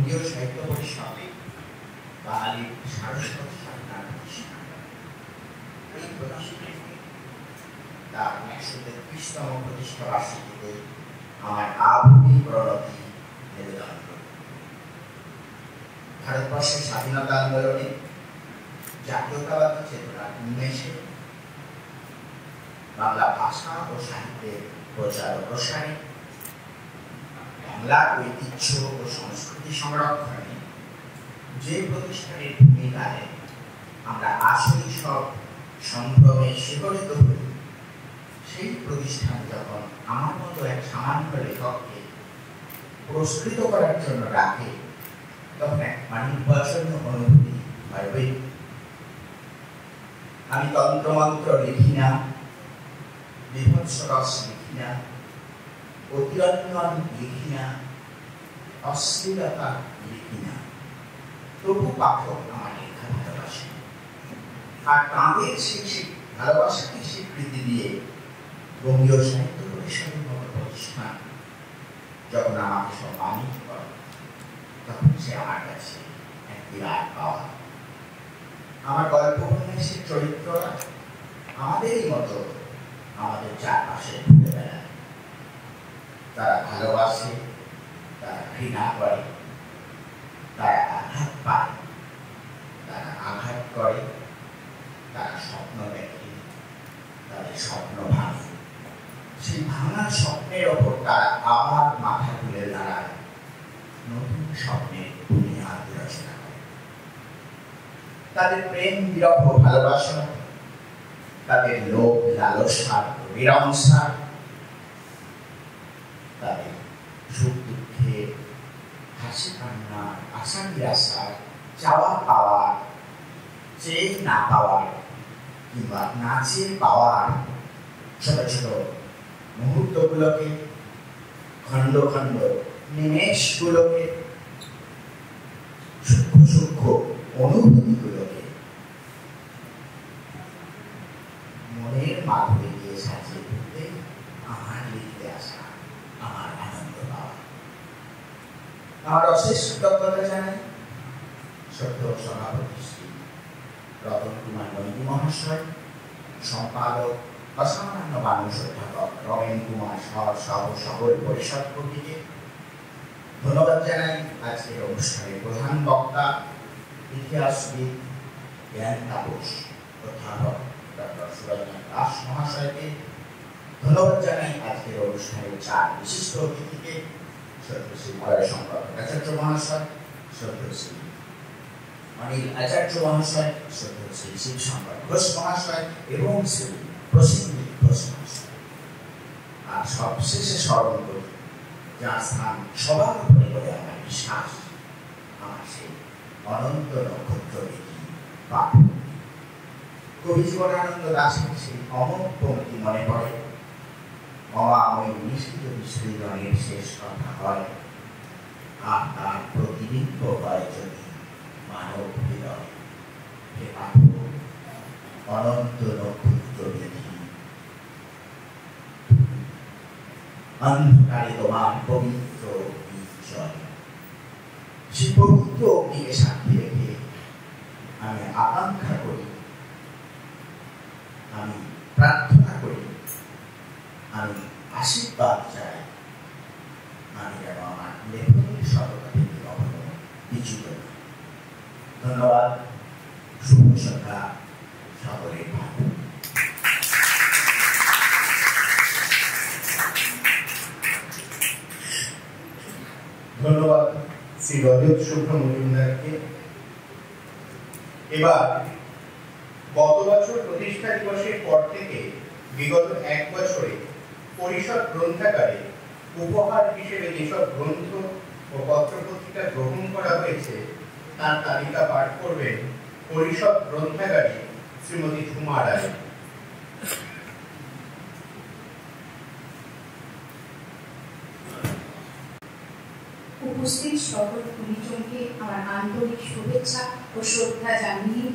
বঙ্গীয় সাহিত্য পরিষদে বাঙালির সারস্বত সাধনার প্রতিষ্ঠান। এই প্রতিষ্ঠানটি তার ১৩৩তম প্রতিষ্ঠা বার্ষিকীতে আমার আভূমি প্রণতি নিবেদন করি। ভারতবর্ষের স্বাধীনতা আন্দোলনে জাতীয়তাবাদী চেতনার উন্মেষে বাংলা ভাষা ও সাহিত্যের প্রচার ও প্রসারে, বাংলার ঐতিহ্য ও সংস্কৃতি সংরক্ষণে যে প্রতিষ্ঠানের ভূমিকায় আমরা আসলেই সব সম্ভ্রমে শিহরিত হই, সেই প্রতিষ্ঠান যখন আমার মতো এক সামান্য লেখককে পুরস্কৃত করার জন্য ডাকে, তখন এক অনির্বাচনীয় অনুভূতি হয়। আমি তন্ত্রমন্ত্র লিখি না, বিভৎস রস লিখি না, অতিরঞ্জন লিখি না, অশ্লীলতা লিখি না, তবু পাঠক আমার লেখা ভালোবাসে। আর তাঁদের সেই ভালোবাসাকে স্বীকৃতি দিয়ে বঙ্গীয় সাহিত্য পরিষদের মতো প্রতিষ্ঠান যখন আমাকে সম্মানিত করে, তখন সে আমার কাছে এক বিরাট পাওয়া। আমার গল্প উপন্যাসের চরিত্ররা আমাদেরই মতো আমাদের চারপাশে ঘুরে বেড়ায়। তারা ভালোবাসে, তারা ঘৃণা করে, তারা আঘাত পায়, তারা আঘাত করে, তারা স্বপ্ন দেখে, তাদের স্বপ্ন ভাঙে। সেই ভাঙা স্বপ্নের ওপর তারা আবার মাথা তুলে দাঁড়ায়, নতুন স্বপ্নের বুনিয়াদ রচনা করে। তাদের প্রেম বিরহ ভালোবাসা, তাদের লোভ লালসা বিরংসা, তাদের সুখ দুঃখে হাসি কান্না আশা নিরাশার, চাওয়া পাওয়ার, চেয়ে না পাওয়ার কিংবা না চেয়ে পাওয়ার ছোট ছোট মুহূর্তগুলোকে, খণ্ড খণ্ড নিমেষগুলোকে, সূক্ষ্ম সূক্ষ্ম অনুভূতিগুলোকে মনের মাধুরী দিয়ে সাজিয়ে তুলতে আমার লিখতে আসা, আমার আনন্দ পাওয়া। আমার অশেষ কৃতজ্ঞতা জানাই সদ্য সভাপতি শ্রী রতন কুমার নন্দী মহাশয়, সম্পাদক অসামান্য মানুষ অধ্যাপক রমেন কুমার সহ সকল পরিষদ কর্মীকে। ধন্যবাদ জানাই আজকের অনুষ্ঠানের প্রধান বক্তা ইতিহাসবিদ জ্ঞান তাপস অধ্যাপক ডক্টর সুরঞ্জন দাস মহাশয়কে। ধন্যবাদ জানাই আজকের অনুষ্ঠানের চার বিশিষ্ট অতিথিকে, শ্রদ্ধেয় মলয় শঙ্কর ভট্টাচার্য মহাশয়, শ্রদ্ধেয় অনিল আচার্য মহাশয়, শ্রদ্ধেয় শিবশঙ্কর ঘোষ মহাশয় এবং শ্রী প্রসেনজিৎ ঘোষ মহাশয়। আর সবশেষে স্মরণ করি যার স্থান সবার উপরে বলে আমার বিশ্বাস, আমার সেই অনন্ত নক্ষত্র দেখি পাপ। কবি জীবনানন্দ দাশের সেই অমর পঙ্ক্তি মনে পড়ে, অমাময়ী নিশ্চিত বিসৃজনের শেষ কথা হয়, আর তার প্রতিবিম্ব হয় যদি মানব হৃদয়। হে পাপ, অনন্ত নক্ষত্র দেখি, অন্ধকারে তোমার পবিত্র বিজয়। সেই পবিত্র অগ্নিকে সাক্ষী রেখে আমি আকাঙ্ক্ষা করি, আমি প্রার্থনা করি, আমি আশীর্বাদ চাই, আমি যেন আমার লেখনের সততা থেকে কখনো বিচ্যুত না। ধন্যবাদ। শুভ সন্ধ্যা সকলের ভালো। ধন্যবাদ শ্রী রজত শুভ্র মজুমদারকে। এবার গত বছর প্রতিষ্ঠা দিবসের পর থেকে বিগত এক বছরে পরিষদ গ্রন্থাগারে উপহার হিসেবে যেসব গ্রন্থ ও পত্রপত্রিকা গ্রহণ করা হয়েছে তার তালিকা পাঠ করবেন পরিষদ গ্রন্থাগারে শ্রীমতী ঝুমা রায়। উপস্থিত সকল গুণীজনকে আমার আন্তরিক শুভেচ্ছা ও শ্রদ্ধা জানিয়ে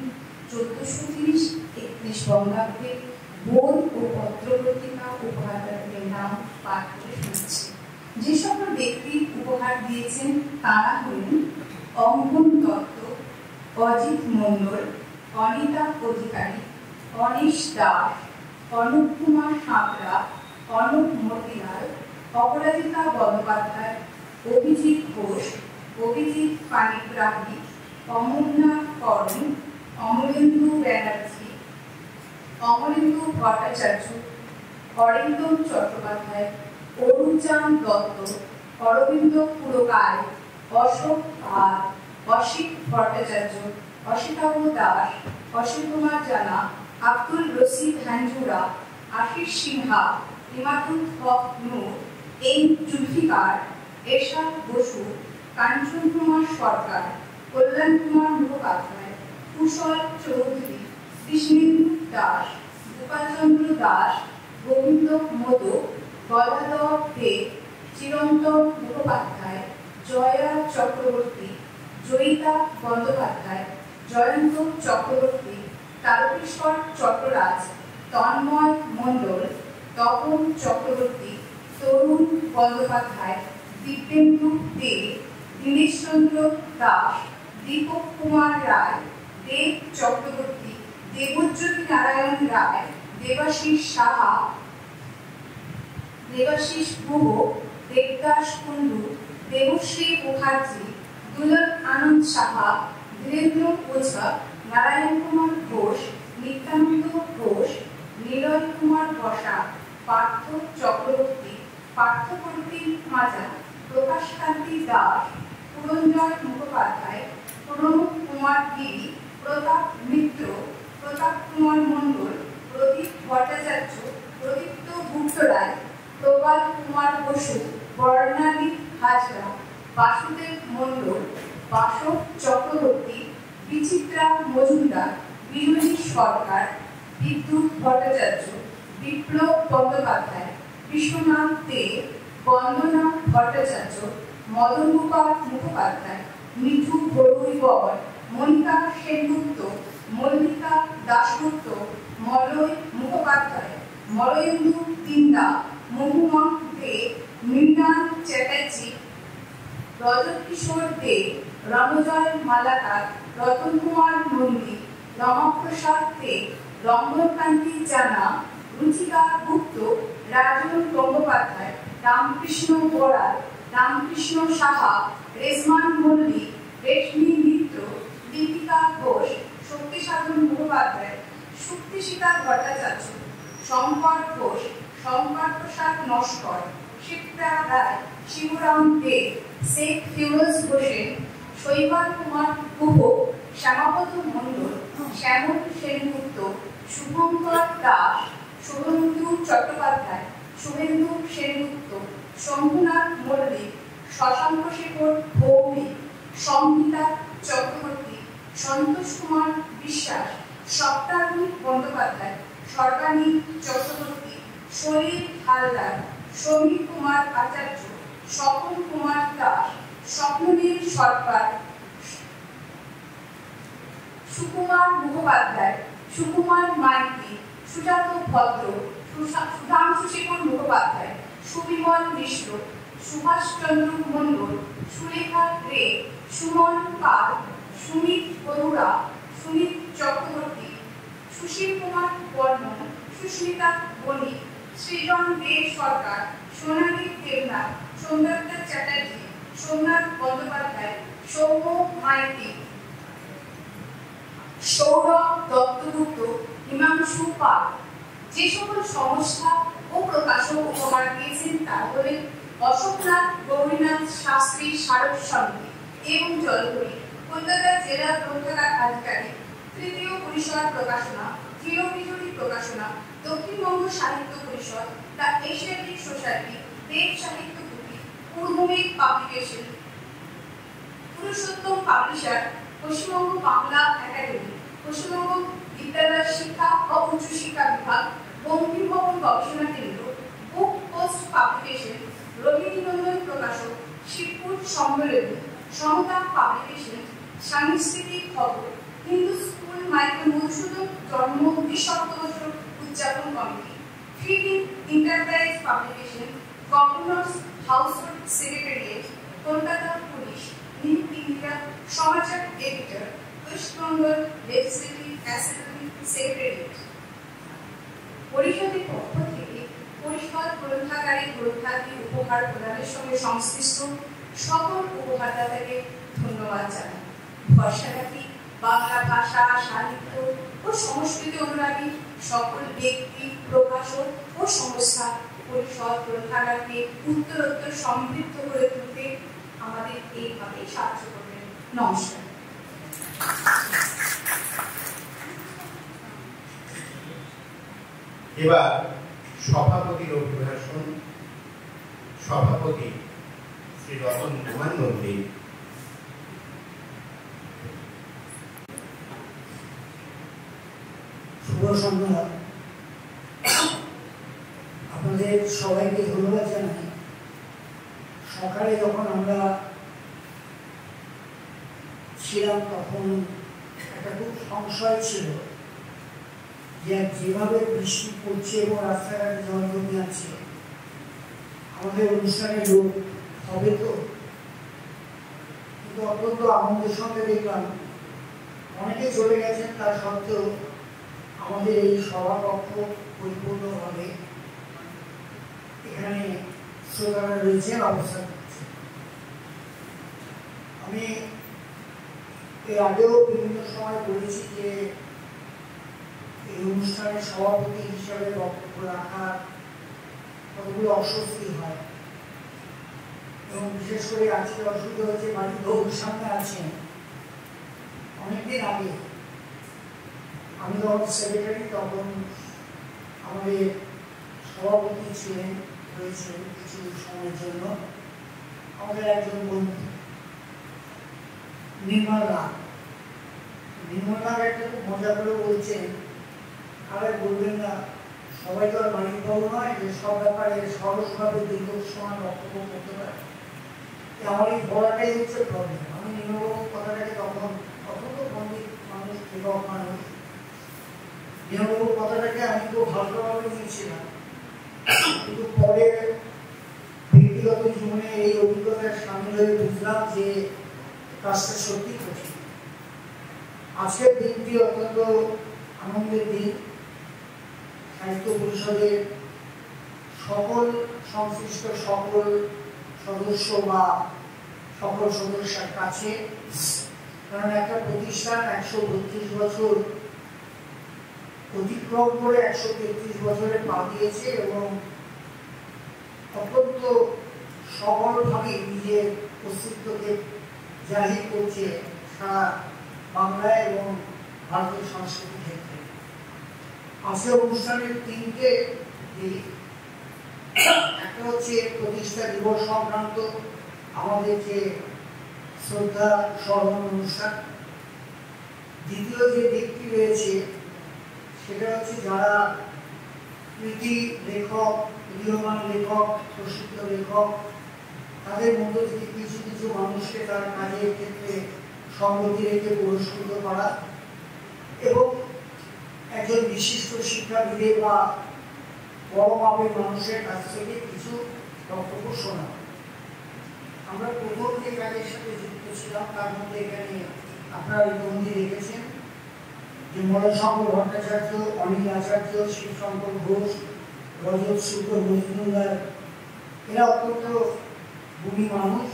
1430-31 বঙ্গাব্দে বই ও পত্রপত্রিকা উপহারদাতাদের নাম পাঠ করে শোনাচ্ছি। যে সকল ব্যক্তি উপহার দিয়েছেন তারা হলেন অঙ্কন দত্ত, অজিত মণ্ডল, অনিতা অধিকারী, অনিশ দাস, অনুপ কুমার সাঁতরা, অনুপ মতিলাল, অপরাজিতা বন্দ্যোপাধ্যায়, অভিজিৎ ঘোষ, অভিজিৎ পানিগ্রাহী, অমরনাথ করণ, অমরেন্দু ব্যানার্জি, অমরেন্দু ভট্টাচার্য, অরিন্দম চট্টোপাধ্যায়, অরুণচাঁদ দত্ত, অরবিন্দ পুরকায়, অশোক পাল, অসিত ভট্টাচার্য, অসিতাভ দাস, অসীম কুমার জানা, আব্দুল রশিদ হাঞ্জুরা, আশিস সিনহা, ইমাদুল হক নূর, এম জুলফিকার, এরশাদ বসু, কাঞ্চন কুমার সরকার, কল্যাণ কুমার মুখোপাধ্যায়, কুশল চৌধুরী, কৃষ্ণেন্দু দাস, গোপালচন্দ্র দাস, গোবিন্দ মোদক, গদাধর দে, চিরন্তন মুখোপাধ্যায়, জয়া চক্রবর্তী, জয়িতা বন্দ্যোপাধ্যায়, জয়ন্ত চক্রবর্তী, তারকেশ্বর চট্টরাজ, তন্ময় মণ্ডল, তপন চক্রবর্তী, তরুণ বন্দ্যোপাধ্যায়, দিব্যেন্দু দে, দীনেশচন্দ্র দাস, দীপক কুমার রায়, দেব চক্রবর্তী, দেবজ্যোতি নারায়ণ রায়, দেবাশিস সাহা, দেবাশিস গুহ, দেবদাস কুণ্ডু, দেবশ্রী মুখার্জি, দুলন আনন্দ সাহা, ধীরেন্দ্র ওঝা, নারায়ণ কুমার ঘোষ, নিত্যানন্দ ঘোষ, নিলয় কুমার বসা, পার্থ চক্রবর্তী, পার্থপ্রতিম মাজা, প্রকাশকান্তি দাস, পুরঞ্জয় মুখোপাধ্যায়, প্রণব কুমার গিরি, প্রতাপ মিত্র, প্রতাপ কুমার মণ্ডল, প্রদীপ ভট্টাচার্য, প্রদীপ্ত গুপ্তরায়, প্রবাল কুমার বসু, বর্ণালী হাজরা, বাসুদেব মণ্ডল, বাসব চক্রবর্তী, বিচিত্রা মজুমদার, বিজলী সরকার, বিদ্যুৎ ভট্টাচার্য, বিপ্লব বন্দ্যোপাধ্যায়, বিশ্বনাথ দে, বন্দনা ভট্টাচার্য, মদন গোপাল মুখোপাধ্যায়, মিঠু বড়ুইবর, মনিকা সেনগুপ্ত, মল্লিকা দাশগুপ্ত, মলয় মুখোপাধ্যায়, মলয়েন্দু তিন্দা, মহুমা দে, মৃণাল চ্যাটার্জি, রজত কিশোর দে, রণজয় মালাকার, রতন কুমার নন্দী, রমাপ্রসাদ দে, রঙ্গনকান্তি জানা, রুচিকা গুপ্ত, রাজন গঙ্গোপাধ্যায়, রামকৃষ্ণ বড়াল, রামকৃষ্ণ সাহা, রেজমান মল্লিক, রেশমি মিত্র, দীপিকা ঘোষ, শক্তিসাধন মুখোপাধ্যায়, শুক্তিশিকা ভট্টাচার্য, শঙ্কর ঘোষ, শঙ্কর প্রসাদ নস্কর, শিপ্রা রায়, শিবরাম দে, শেখ ফিরোজ হোসেন, শৈবাল কুমার গুহ, শ্যামাপদ মণ্ডল, শ্যামল সেনগুপ্ত, শুভঙ্কর দাস, শুভেন্দু চট্টোপাধ্যায়, শুভেন্দু সেনগুপ্ত, শম্ভুনাথ মল্লিক, শশাঙ্ক শেখর ভৌমিক, সংহিতা চক্রবর্তী, সন্তোষ কুমার বিশ্বাস, সপ্তাহী বন্দ্যোপাধ্যায়, সর্বাণী চক্রবর্তী, শরীর হালদার, সমীর কুমার আচার্য, স্বপন কুমার দাস, স্বপ্ননীল সরকার, সুকুমার মুখোপাধ্যায়, সুকুমার মাইতি, সুজাত ভদ্র, সুধাংশু শেখর মুখোপাধ্যায়, সুবিমল মিশ্র, সুভাষচন্দ্র মণ্ডল, সুলেখা রে, সুমন পাল, সুমিত বরুড়া, সুনীত চক্রবর্তী, সুশীল কুমার বর্মন, সুস্মিতা বণিক, সৃজন দে সরকার, সোনালী দেবনাথ, সৌন্দর্য চ্যাটার্জি, সোমনাথ বন্দ্যোপাধ্যায়, সৌম্য মাইতি, সৌরভ দত্তগুপ্ত, হিমাংশু পাল। যে সকল সংস্থা ও প্রকাশক উপহার দিয়েছেন তারা হলেন অশোকনাথ গৌরীনাথ শাস্ত্রী স্মারক সমিতি এবং জলপুরি, কলকাতা জেলা গ্রন্থাগার আধিকারিক, তৃতীয় পরিসর প্রকাশনা, চিরবিজয়ী প্রকাশনা, দক্ষিণবঙ্গ সাহিত্য পরিষদ, the Asiatic society, Dev Sahitya Punthi, Purbamegh publication, Purushottam publisher, Paschimbanga Bangla academy, Paschimbanga বিদ্যালয় শিক্ষা ও উচ্চশিক্ষা বিভাগ, বঙ্কিমভবন গবেষণা কেন্দ্র, বুক পোস্ট পাবলিকেশন, রবীন্দ্রনন্দন প্রকাশক, শিবপুর সম্মেলনী, সমতা পাবলিকেশন, সাংস্কৃতিক খবর, হিন্দু স্কুল মাইকেল মধুসূদন জন্ম ২০ উদযাপন committee, feeding enterprise publication, governor's household secretariat, Kolkata police, new India Samachar editor, West Bengal legislative assembly secretariat. পরিষদের পক্ষ থেকে পরিষদ গ্রন্থাগারে গ্রন্থাদি উপহার প্রদানের সঙ্গে সংশ্লিষ্ট সকল উপহারদাতাকে ধন্যবাদ জানাই। ভরসা রাখি বাংলা ভাষা, সাহিত্য ও সংস্কৃতি অনুরাগী সকল ব্যক্তি, প্রকাশক ও সংস্থা পরিষদ গ্রন্থাগারকে উত্তরোত্তর সমৃদ্ধ করে তুলতে আমাদের এইভাবে সাহায্য করবেন। নমস্কার। এবার সভাপতির অভিভাষণ। সভাপতি শ্রী রতন কুমার নন্দী। শুভ সন্ধ্যা। আপনাদের সবাইকে ধন্যবাদ জানাই। সকালে যখন আমরা ছিলাম তখন একটা খুব সংশয় ছিল যে যেভাবে বৃষ্টি পড়ছে এবং রাস্তাঘাটে জল জমে আছে, আমাদের অনুষ্ঠানে লোক হবে তো। কিন্তু অত্যন্ত আনন্দের সঙ্গে দেখলাম অনেকে চলে গেছেন, তা সত্ত্বেও আমাদের এই সভাকক্ষ পরিপূর্ণভাবে এখানে শ্রোতারা রয়েছেন, অবস্থান করছে। আমি এর আগেও বিভিন্ন সময় বলেছি যে এই অনুষ্ঠানের সভাপতি হিসাবে বক্তব্য রাখার কতগুলো অস্বস্তি হয়, এবং বিশেষ করে আজকে অসুবিধা হচ্ছে বাড়ির লোক সামনে আছেন। অনেকদিন আগে আমি যখন সেক্রেটারি, তখন আমাদের সভাপতি ছিলেন, রয়েছেন কিছু সময়ের জন্য আমাদের একজন বন্ধু নির্মল রাগ। নির্মল রাগ একটা খুব মজা করে বলছেন, আর বলবেন না, সবাই তো আর বাড়ির বাবু নয় যে সব ব্যাপারে সরসভাবে দীর্ঘ সময় বক্তব্য করতে পারে। আমার এই বলাটাই হচ্ছে প্রবলেম। আমি নির্মলবাবুর কথাটাকে তখন অত্যন্ত পণ্ডিত মানুষ, যুবক মানুষ, নির্মলবাবুর কথাটাকে আমি খুব হালকাভাবে নিয়েছিলাম। কিন্তু পরে ব্যক্তিগত জীবনে এই অভিজ্ঞতার সামিল হয়ে বুঝলাম যে কাজটা সত্যি কঠিন। আজকের দিনটি অত্যন্ত আনন্দের দিন। সাহিত্য পরিষদের সকল সংশ্লিষ্ট সকল সদস্য বা সকল সদস্যের কাছে, কারণ একটা প্রতিষ্ঠান 132 বছর অতিক্রম করে 133 বছরে পা দিয়েছে এবং অত্যন্ত সফলভাবে নিজের অস্তিত্বকে জাহির করছে সারা বাংলায় এবং ভারতের সংস্কৃতি ক্ষেত্রে। আজকে অনুষ্ঠানের তিনটে দিক। একটা হচ্ছে প্রতিষ্ঠা দিবস সংক্রান্ত আমাদের যে শ্রদ্ধা স্মরণ অনুষ্ঠান। দ্বিতীয় যে দিকটি রয়েছে সেটা হচ্ছে যারা কৃতি লেখক, উদীয়মান লেখক, প্রসিদ্ধ লেখক, তাদের মধ্য থেকে কিছু কিছু মানুষকে তার কাজের ক্ষেত্রে সম্মতি রেখে পুরস্কৃত করা, এবং একজন বিশিষ্ট শিক্ষাবিদের বা বড় মাপের মানুষের কাছ থেকে কিছু বক্তব্য শোনা। আমরা প্রথম যে কাজের সাথে যুক্ত ছিলাম তার মধ্যে এখানে আপনারা বন্দি রেখেছেন যে মলয়শঙ্কর ভট্টাচার্য, অনিল আচার্য, শিবশঙ্কর ঘোষ, রজত শুক্র মজুমদার, এরা অত্যন্ত গুণী মানুষ।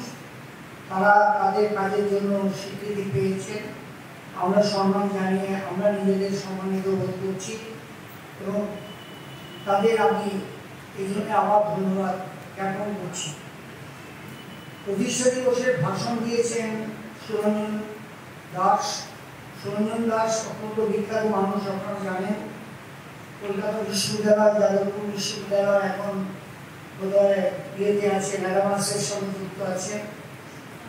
তারা তাদের কাজের জন্য স্বীকৃতি পেয়েছেন। আমরা সম্মান জানিয়ে আমরা নিজেদের সম্মানিত বোধ করছি এবং তাদের আমি এই জন্য আবার ধন্যবাদ জ্ঞাপন করছি। প্রতিষ্ঠা দিবসের ভাষণ দিয়েছেন সুরঞ্জন দাস। সুরঞ্জন দাস অত্যন্ত বিখ্যাত মানুষ, আপনারা জানেন। কলকাতা বিশ্ববিদ্যালয়, যাদবপুর বিশ্ববিদ্যালয় এখন বোধহয় ইয়েতে আছে, ম্যাডামাসের সঙ্গে যুক্ত আছে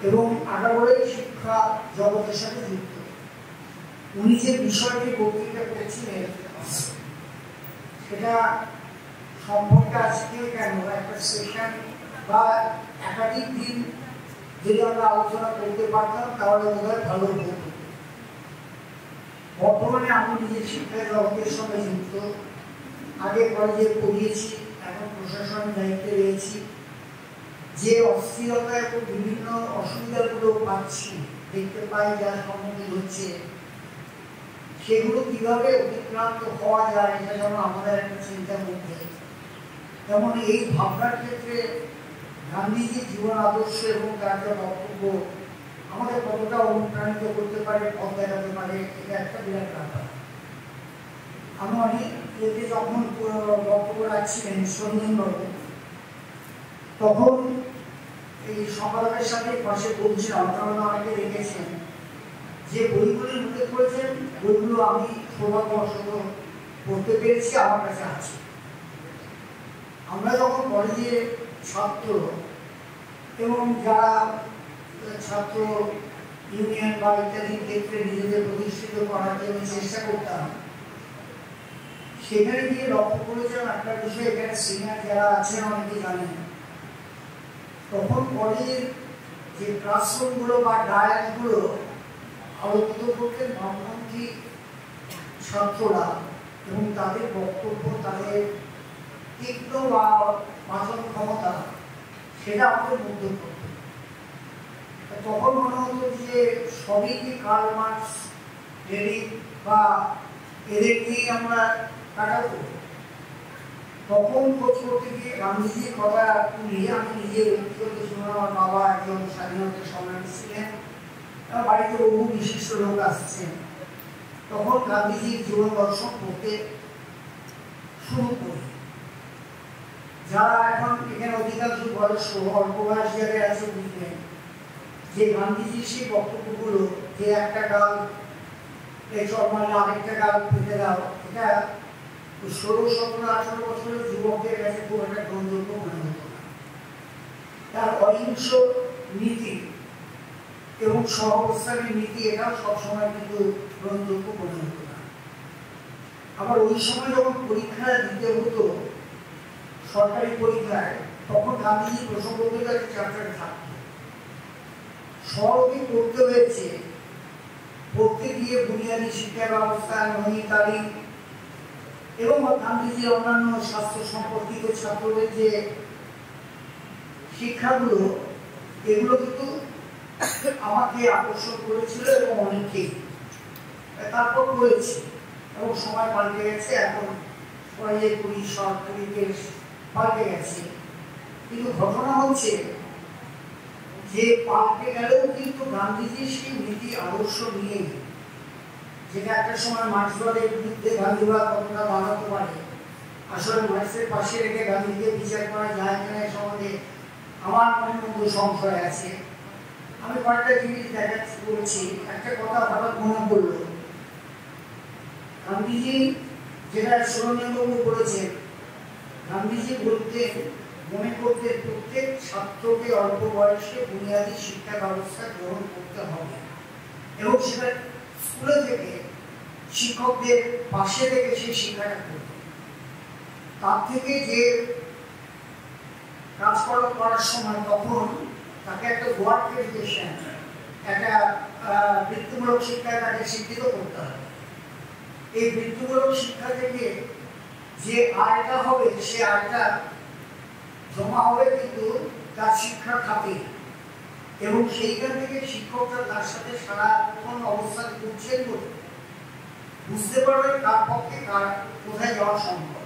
এবং আগাগোড়াই শিক্ষা জগতের সাথে যুক্ত। উনি যে বিষয়টি বক্তৃতা করেছিলেন সেটা সম্পর্কে আজকে কেন একটা সেশন বা একাধিক দিন যদি আমরা আলোচনা করতে পারতাম তাহলে বোধহয় ভালো হতো। বর্তমানে আমি নিজের শিক্ষা জগতের সঙ্গে যুক্ত। আগে কলেজে পড়িয়েছি, এখন প্রশাসনের দায়িত্বে রয়েছি। যে অস্থিরতা এবং বিভিন্ন অসুবিধাগুলো পাচ্ছি দেখতে পাই, যার সম্মুখীন হচ্ছে, সেগুলো কিভাবে অতিক্রান্ত হওয়া যায় এটা যেন আমাদের একটা চিন্তার মধ্যে। যেমন এই ভাবনার ক্ষেত্রে গান্ধীজির জীবন আদর্শ এবং তার যে বক্তব্য আমাদের কতটা অনুপ্রাণিত করতে পারে, পথ দেখাতে পারে, এটা একটা বিরাট ব্যাপার। আমি অনেক এতে যখন বক্তব্য রাখছিলেন সন্দনবাবু, তখন এই সম্পাদকের সাথে পাশে বলছিলাম, আপনারা অনেকে দেখেছেন যে বইগুলির মধ্যে করেছেন, বইগুলো আমি সৌভাগ্যবশত পড়তে পেরেছি, আমার কাছে আছে। আমরা যখন কলেজে ছাত্র এবং যারা ছাত্র ইউনিয়ন বা ইত্যাদি ক্ষেত্রে নিজেদের প্রতিষ্ঠিত করার জন্য চেষ্টা করতাম, সেখানে গিয়ে লক্ষ্য করেছেন একটা বিষয়, এখানে সিনিয়র যারা আছেন অনেকে জানেন, তখন কলেজের যে ক্লাসরুমগুলো বা ডায়াসগুলো আলোকিত করতেন বামপন্থী ছাত্ররা, এবং তাদের বক্তব্য, তাদের তীক্ষ্ণ বা বাচন ক্ষমতা, সেটা আমাদের মুগ্ধ করত। তখন মনে হতো যে সবই কি কার্ল মার্কস, লেনিন বা এদের নিয়ে আমরা কাটাবো। তখন খোঁজ করতে গিয়ে গান্ধীজির কথা নিয়ে আমি নিজে ব্যক্তিগত জীবনে, আমার বাবা একজন স্বাধীনতা সংগ্রামী ছিলেন, আমার বাড়িতে বহু বিশিষ্ট লোক আসছেন, তখন গান্ধীজির জীবন দর্শন পড়তে শুরু করি। যারা এখন এখানে অধিকাংশ বয়স্ক, অল্প বয়স যারা আছে বুঝবেন যে গান্ধীজির সেই বক্তব্যগুলো, যে একটা গাল এই চরমালে আরেকটা গাল পেতে দাও, এটা 16, 17, 18 বছরের যুবকদের কাছে খুব একটা গ্রহণযোগ্য মনে হতো না। তার অহিংস নীতি এবং সহাবস্থানের নীতি, এটাও সবসময় কিন্তু গ্রহণযোগ্য মনে হতো না। আবার ওই সময় যখন পরীক্ষা দিতে হতো সরকারি পরীক্ষায়, তখন গান্ধীজি প্রসঙ্গগুলো একটা চ্যাপ্টারে থাকত, সবই পড়তে হয়েছে। পড়তে গিয়ে বুনিয়াদী শিক্ষা ব্যবস্থা, নৈতিক তালিম এবং গান্ধীজির অন্যান্য স্বাস্থ্য সম্পর্কিত ছাত্রদের যে শিক্ষাগুলো, এগুলো কিন্তু আমাকে আকর্ষণ করেছিল এবং অনেকেই। তারপর করেছি এবং সময় পাল্টে গেছে, এখন কলেজের পরিসর, পরিবেশ পাল্টে গেছে। কিন্তু ঘটনা হচ্ছে যে পাল্টে গেলেও কিন্তু গান্ধীজির সেই নীতি আদর্শ নিয়ে, যেটা একটা সময় মার্ক্সবাদের বিরুদ্ধে গান্ধীবাদ কতটা বাড়াতে পারে, আসলে মার্ক্সের পাশে রেখে গান্ধীকে বিচার করা যায় কিনা সম্বন্ধে আমার মনের মধ্যে সংশয় আছে। আমি কয়েকটা জিনিস দেখাচ্ছি বলছি। একটা কথা হঠাৎ মনে পড়ল, গান্ধীজি যেটা সুরঞ্জনবাবু বলেছেন, গান্ধীজি বলতেন, মনে করতেন প্রত্যেক ছাত্রকে অল্প বয়সে বুনিয়াদী শিক্ষা ব্যবস্থা গ্রহণ করতে হবে এবং সেটা স্কুলে থেকে শিক্ষকদের পাশে থেকে সেই শিক্ষাটা করতে। তার থেকে যে কাজকর্ম করার সময় তখন তাকে একটা ওয়ার্ক এডুকেশন, একটা বৃত্তিমূলক শিক্ষায় তাকে শিক্ষিত করতে হবে। এই বৃত্তিমূলক শিক্ষা থেকে যে আয়টা হবে, সে আয়টা জমা হবে কিন্তু তার শিক্ষা খাতে, এবং সেইখান থেকে শিক্ষকরা তার সাথে সারাক্ষণ অবস্থান করছেন বলে বুঝতে পারবেন কার পক্ষে কার কোথায় যাওয়া সম্ভব।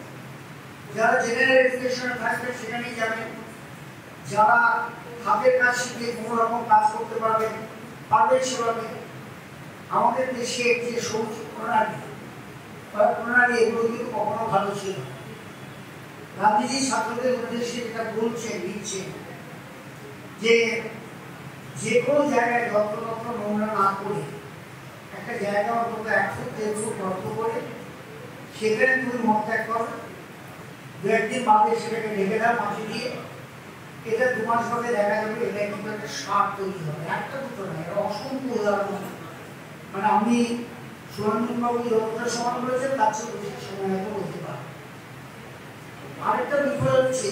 যারা জেনারেল এডুকেশনে থাকবে সেখানেই যাবেন, যারা হাতের কাজ শিখে কোনো রকম কাজ করতে পারবেন সেভাবে। আমাদের দেশে যে সবুজ প্রণালী এগুলো কিন্তু কখনো ভালো ছিল না। গান্ধীজি ছাত্রদের উদ্দেশ্যে যেটা বলছেন, লিখছেন যে কোনো জায়গায় যত্রতত্র নোংরা না করে একটা জায়গা অন্তত 1 ফুট 1.5 ফুট গর্ত করে সেখানে তুমি মত ত্যাগ করো, 2 একদিন বাদে সেটাকে ঢেকে দাও মাটি দিয়ে, এটা 2 মাস পরে দেখা যাবে এটা কিন্তু একটা সার তৈরি হবে। একটা দুটো না, এটা অসংখ্য উদাহরণ। মানে আমি সুরঞ্জনবাবু যতটা সময় বলেছেন তার চেয়ে বেশি সময় হয়তো বলতে পারি। আরেকটা বিষয় হচ্ছে,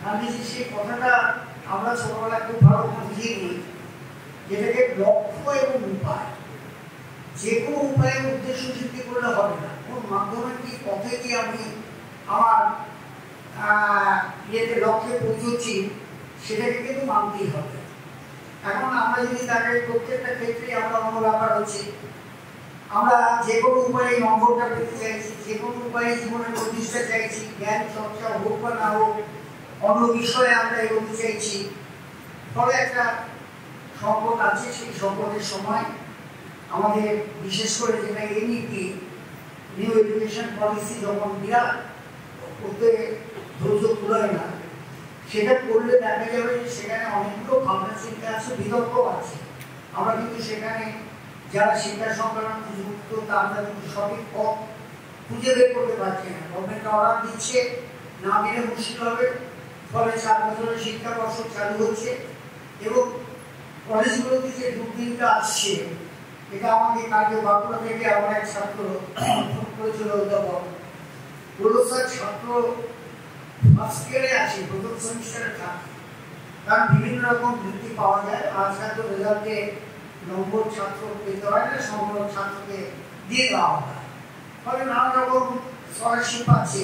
গান্ধীজি সেই কথাটা আমরা ছোটবেলায় খুব ভালো বুঝিয়ে নিই, যেটাকে লক্ষ্য এবং উপায়। যে কোনো উপায়ে উদ্দেশ্য সিদ্ধি করলে হবে না, কোন মাধ্যমে কি পথে কি আমি আমার লক্ষ্যে পৌঁছচ্ছি সেটাকে কিন্তু মানতেই হবে। এখন আমরা যদি তাকে প্রত্যেকটা ক্ষেত্রে আমরা অন্য ব্যাপার হচ্ছে আমরা যে কোনো উপায়ে নম্বরটা পেতে চাইছি, যে কোনো উপায়ে জীবনের প্রতিষ্ঠা চাইছি, জ্ঞান চর্চা হোক বা না হোক, অন্য বিষয়ে আমরা এগোতে চাইছি। ফলে একটা সংকট আছে, সেই সংকটের সময় আমাদের বিশেষ করে যেটা এনইপি নিউ এডুকেশন পলিসি যখন বিরাট করতে ধৈর্য কুলায় না, সেটা করলে দেখা যাবে যে সেখানে অনেকগুলো ভাবনা চিন্তা আছে, বিতর্ক আছে। আমরা কিন্তু সেখানে যারা শিক্ষা সংক্রান্ত যুক্ত তারা কিন্তু সঠিক পথ খুঁজে বের করতে পারছে না। গভর্নমেন্ট অর্ডার দিচ্ছে, না দিলে মুশকিল হবে। ফলে 4 বছরের শিক্ষাবর্ষ চালু হচ্ছে এবং কলেজগুলোতে যে দুর্দিনটা আসছে, এটা আমাকে কালকে বাঁকুড়া থেকে আমার এক ছাত্র ফোন করেছিল, অধ্যাপক বলল স্যার ছাত্র ফার্স্ট ইয়ারে আছে, প্রথম সেমিস্টারে থাকে, কারণ বিভিন্ন রকম বৃত্তি পাওয়া যায়। আজকাল তো রেজাল্টে নম্বর ছাত্র পেতে হয় না, সম্পূর্ণ ছাত্রকে দিয়ে দেওয়া হয়। ফলে নানা রকম স্কলারশিপ আছে।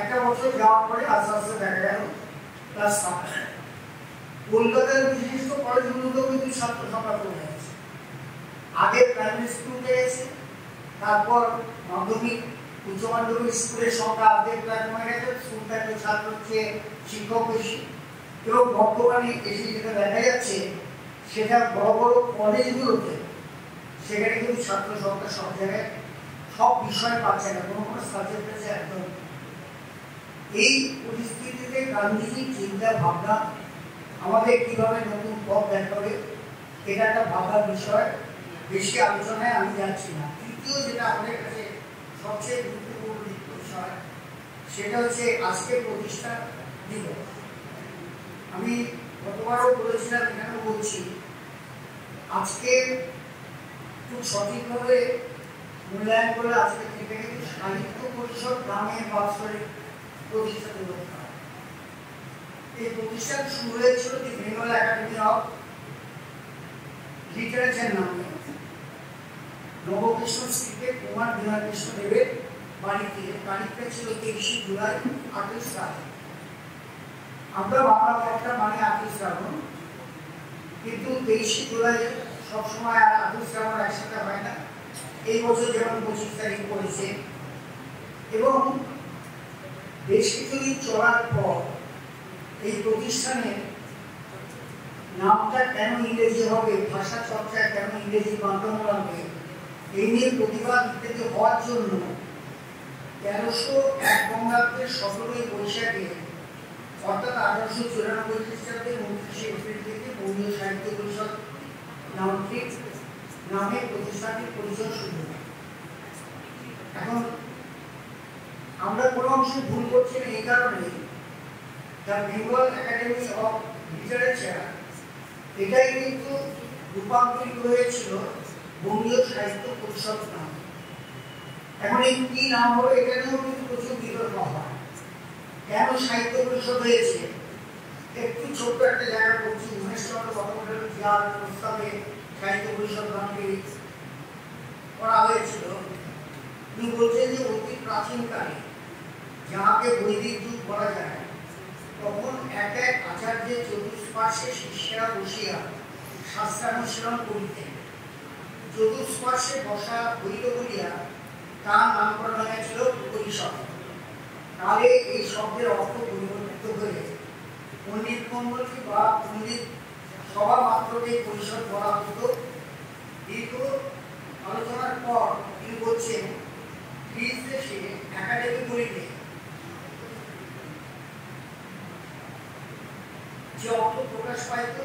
একটা বছর যাওয়ার পরে আস্তে আস্তে দেখা গেল ক্লাস থাকে। কলকাতার বিশিষ্ট কলেজগুলোতেও কিন্তু ছাত্র সংখ্যা কমে গেছে। আগে প্রাইমারি স্কুলে গেছে, তারপর মাধ্যমিক উচ্চ মাধ্যমিক স্কুলের সংখ্যা অর্ধেক প্রায় কমে গেছে, স্কুল থাকলে ছাত্র হচ্ছে শিক্ষক বেশি। এবং বর্তমানে এসে যেটা দেখা যাচ্ছে সেটা বড় বড় কলেজগুলোতে সেখানে কিন্তু ছাত্র সংখ্যা সব জায়গায় সব বিষয় পাচ্ছে না, কোনো কোনো সাবজেক্ট আছে একদম। এই পরিস্থিতিতে গান্ধীজির চিন্তা ভাবনা আমাদের কিভাবে নতুন পথ দেখাবে, এটা একটা ভাবার বিষয়। বেশি আলোচনায় আমি যাচ্ছি না। তৃতীয় যেটা আমাদের কাছে সবচেয়ে গুরুত্বপূর্ণ বিষয়, সেটা হচ্ছে আজকে প্রতিষ্ঠা দিবস। আমি গতবারও বলেছিলাম, এখানেও বলছি, আজকে খুব সঠিকভাবে মূল্যায়ন করে আজকে থেকে কিন্তু সাহিত্য পরিষদ গ্রামের বাৎসরিক প্রতিষ্ঠা দিবস। এই প্রতিষ্ঠান শুরু হয়েছিল দি বেঙ্গল একাডেমি অফ লিটারেচার নামে, নবকৃষ্ণ স্ট্রিটে কুমার বিহার কৃষ্ণ দেবের বাড়িতে। তারিখটা ছিল 23 জুলাই 28 সাল। আমরা বাংলা ভাষা মানে 28 শ্রাবণ, কিন্তু 23 জুলাই সবসময় আর 28 শ্রাবণ একসাথে হয় না। এই বছর যেমন 25 তারিখ পড়েছে। এবং বেশ কিছুদিন চলার পর এই প্রতিষ্ঠানের নামটা কেন ইংরেজি হবে, ভাষা চর্চায় কেন ইংরেজি মাধ্যম লাগবে, এই নিয়ে প্রতিবাদ ইত্যাদি হওয়ার জন্য 1301 বঙ্গাব্দের 17 বৈশাখে অর্থাৎ 1894 খ্রিস্টাব্দে 29 এপ্রিল থেকে বঙ্গীয় সাহিত্য পরিষদ নামে প্রতিষ্ঠানটির পরিচয় শুরু হয়। এখন আমরা কোনো অংশ ভুল করছি না এই কারণে, the Bengal academy of literature এটাই কিন্তু রূপান্তরিত হয়েছিল বঙ্গীয় সাহিত্য পরিষদ নাম। এখন এই কি নাম হলো, এটা নিয়েও কিন্তু প্রচুর বিতর্ক হয়। কেন সাহিত্য পরিষদ হয়েছে, একটু ছোট্ট একটা জায়গা করছি। উমেশচন্দ্র বন্দ্যোপাধ্যায়ের জিয়ার প্রস্তাবে সাহিত্য পরিষদ নামটি করা হয়েছিল। তিনি বলছেন যে অতি প্রাচীনকালে, যাহাকে বৈদিক যুগ বলা যায়, তখন এক এক আচার্যের চতুষ্পার্শ্বে শিষ্যরা বসিয়া শাস্ত্রানুশীলন করিতেন। চতুষ্পার্শ্বে বসা হইল বলিয়া তার নামকরণ হয়েছিল পরিষদ। তাহলে এই শব্দের অর্থ পরিবর্তিত হয়ে পণ্ডিত মণ্ডলী বা পণ্ডিত সভা মাত্রকে পরিষদ বলা হতো। দীর্ঘ আলোচনার পর তিনি বলছেন, গ্রিস দেশে একাডেমি বলিতে যে অর্থ প্রকাশ পাইত,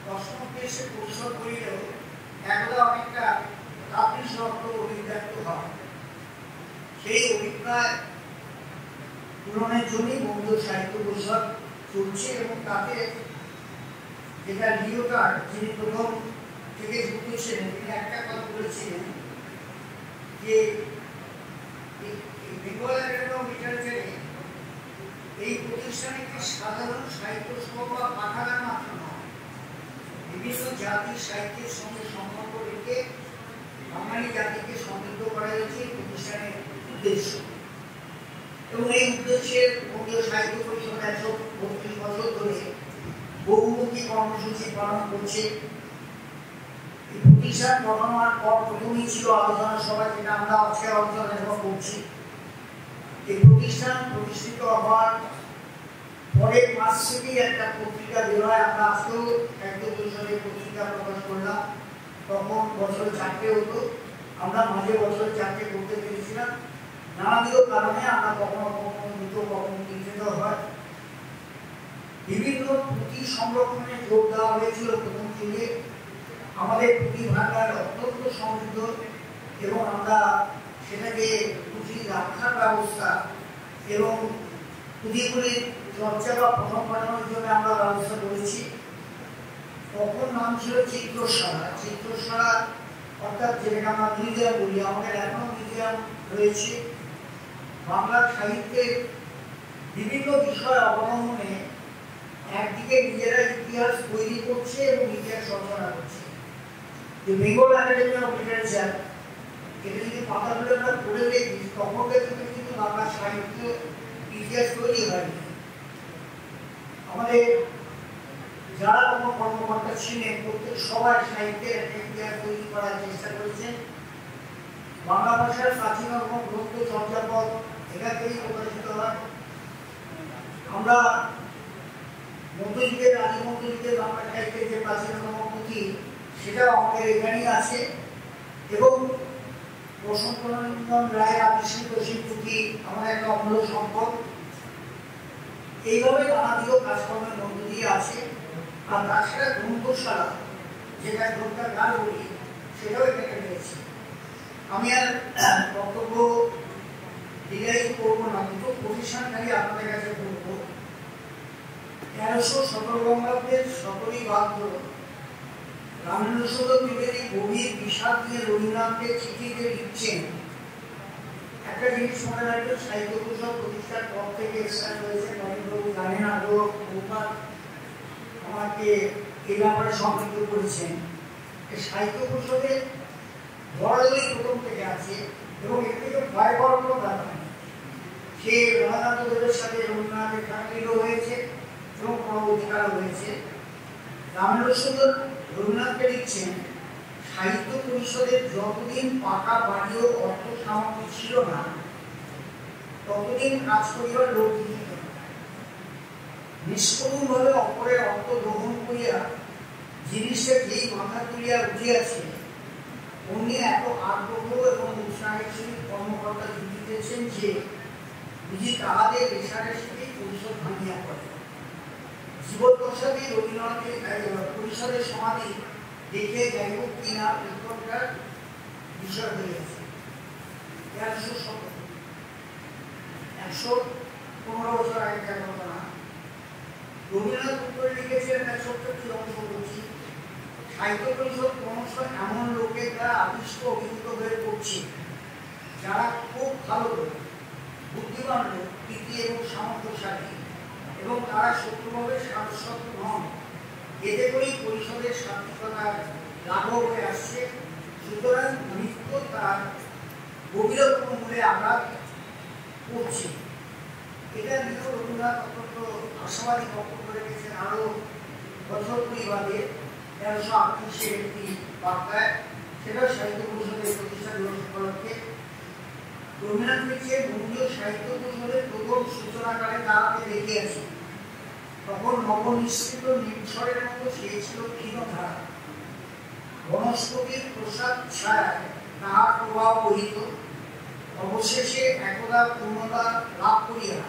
দশম দেশে পরিষদ বলিলেও একদা অনেকটা তাত্ত্বিক অর্থ অভিব্যক্ত হয়। সেই অভিপ্রায় পূরণের জন্যই বঙ্গীয় সাহিত্য পরিষদ চলছে। এবং তাতে যেটা লিওটার্ড, যিনি প্রথম থেকে যুক্ত ছিলেন, তিনি একটা কথা বলেছিলেন যে বেঙ্গল একাডেমি অফ লিটারেচারে এই প্রতিষ্ঠান একটি সাধারণ সাহিত্য সভা বা পাঠাগার মাত্র নয়, বিভিন্ন জাতির সাহিত্যের সঙ্গে সম্পর্ক রেখে বাঙালি জাতিকে সমৃদ্ধ করা হয়েছে এই প্রতিষ্ঠানের উদ্দেশ্য। এবং এই উদ্দেশ্যে বঙ্গীয় সাহিত্য পরিষদ 132 বছর ধরে বহুমুখী কর্মসূচি পালন করছে। এই প্রতিষ্ঠান গঠন হওয়ার পর প্রথমেই ছিল আলোচনা সভা, যেটা আমরা আজকে আলোচনা সভা করছি। এই প্রতিষ্ঠান প্রতিষ্ঠিত হওয়ার পরের মাস থেকেই একটা পত্রিকা বের হয়। আমরা আজকেও সাহিত্য পরিষদের পত্রিকা প্রকাশ করলাম। তখন বছরে 4টে হতো, আমরা মাঝে বছরে 4টে করতে পেরেছিলাম। নানাবিধ কারণে আমরা কখনো কখনো 2টো কখনো 3টে হয়। বিভিন্ন পুঁথি সংরক্ষণে জোর দেওয়া হয়েছিল প্রথম যুগে। আমাদের পুঁথি ভাণ্ডার অত্যন্ত সমৃদ্ধ এবং আমরা সেটাকে পুঁথি রক্ষার ব্যবস্থা এবং পুঁথিগুলির চর্চা বা পঠন পাঠনের জন্য আমরা ব্যবস্থা করেছি। তখন নাম ছিল চিত্রশালা। চিত্রশালা অর্থাৎ যেটাকে আমরা মিউজিয়াম বলি, আমাদের এখনো মিউজিয়াম রয়েছে। বাংলা সাহিত্যের বিভিন্ন বিষয় অবলম্বনে একদিকে নিজেরা ইতিহাস তৈরি করছে এবং ইতিহাস রচনা করছে। যে বেঙ্গল একাডেমি অফ লিটারেচার, এটা যদি পাতাগুলো আমরা পড়ে দেখি তখনকার যুগে কিন্তু বাংলা সাহিত্য ইতিহাস তৈরি হয়নি। আমাদের যারা কোনো কর্মকর্তা ছিলেন প্রত্যেক সবাই সাহিত্যের একটা ইতিহাস তৈরি করার চেষ্টা করেছেন। বাংলা ভাষার প্রাচীনতম গ্রন্থ চর্যাপদ এখান থেকেই প্রকাশিত হয়। আমরা মধ্যযুগের আদি মধ্যযুগের বাংলা সাহিত্যের যে প্রাচীনতম পুঁথি সেটাও আমাদের এখানেই আছে এবং বসন্তরঞ্জন রায়ের আবিষ্কৃত সেই পুঁথি আমাদের একটা অমূল্য সম্পদ। এইভাবে নানাবিধ কাজকর্মের মধ্য দিয়ে আছে। আর তাছাড়া গ্রন্থশালা, যেটা গ্রন্থাগার বলি, সেটাও এখানে রয়েছে। আমি আর বক্তব্য দীর্ঘায়িত করবো না, 2টো প্রতিষ্ঠানকারী আপনাদের কাছে বলবো। 1317 বঙ্গাব্দের 17ই ভাদ্র রামেন্দ্রসুন্দর ত্রিবেদী গভীর বিষাদ নিয়ে রবীন্দ্রনাথকে চিঠিতে লিখছেন। একটা জিনিস মনে রাখবে, সাহিত্য পরিষদ প্রতিষ্ঠার পর থেকে এক্সট্রা হয়েছে, নরেন্দ্রবাবু জানেন, আরো বহুবার আমাকে এই ব্যাপারে সম্পৃক্ত করেছেন। সাহিত্য পরিষদের বড়ই প্রথম থেকে আছে এবং এর থেকে ভয় করার কোনো ব্যাপার নেই। সে রবীন্দ্রনাথ দেবের সাথে রবীন্দ্রনাথের ফ্যামিলিও হয়েছে এবং পরবর্তীকালও হয়েছে। রামেন্দ্রসুন্দর রবীন্দ্রনাথকে লিখছেন, সাহিত্য পরিষদের যতদিন পাকা বাড়ি ও অর্থ সামগ্রী ছিল না ততদিন কাজ করিবার লোক ছিল না। নিষ্করুণভাবে অপরের অর্থ গ্রহণ করিয়া জিনিসের যেই মাথা তুলিয়া উঠিয়াছে উনি এত আগ্রহ এবং উৎসাহের সহিত কর্মকর্তা জুটিতেছেন যে বুঝি তাহাদের রেশারেশিতেই পরিষদ ভাঙিয়া পড়ে। জীবদ্দশাতে রবীন্দ্রনাথের পরিষদের সমাধি দেখে যাই হোক কিনা উত্তরটার বিষয় হয়েছে। 115 বছর আগেকার ঘটনা। রবীন্দ্রনাথ উত্তরে লিখেছিলেন, একটা ছোট্ট একটি অংশ বলছি, সাহিত্য পরিষদ ক্রমশ এমন লোকের দ্বারা আবিষ্ট অভিভূত হয়ে পড়ছে যারা খুব ভালো লোক, বুদ্ধিমান লোক, প্রীতি এবং সামর্থ্যশালী এবং তারা শত্রুভাবে সারস্বত নন। এতে করেই পরিষদের সার্থকতার লাঘব হয়ে আসছে। সুতরাং নিত্য তার গভীরতম মূলে আঘাত করছে। এটা নিয়েও রবীন্দ্রনাথ অত্যন্ত আশাবাদী বক্তব্য রেখেছেন। আরো বছর 20 বাদে 1338 একটি বার্তায়, সেটা সাহিত্য পরিষদের প্রতিষ্ঠা দিবস উপলক্ষে রবীন্দ্রনাথ লিখছেন, বঙ্গীয় সাহিত্য পরিষদের প্রথম সূচনাকালে তাহাকে দেখিয়াছি। তখন নবনিষ্কৃত নির্ঝরের মতো সে ছিল ক্ষীণধারা। বনস্পতির প্রসাদ ছায়ায় তাহার প্রভাব বহিত। অবশেষে একদা পূর্ণতা লাভ করিয়া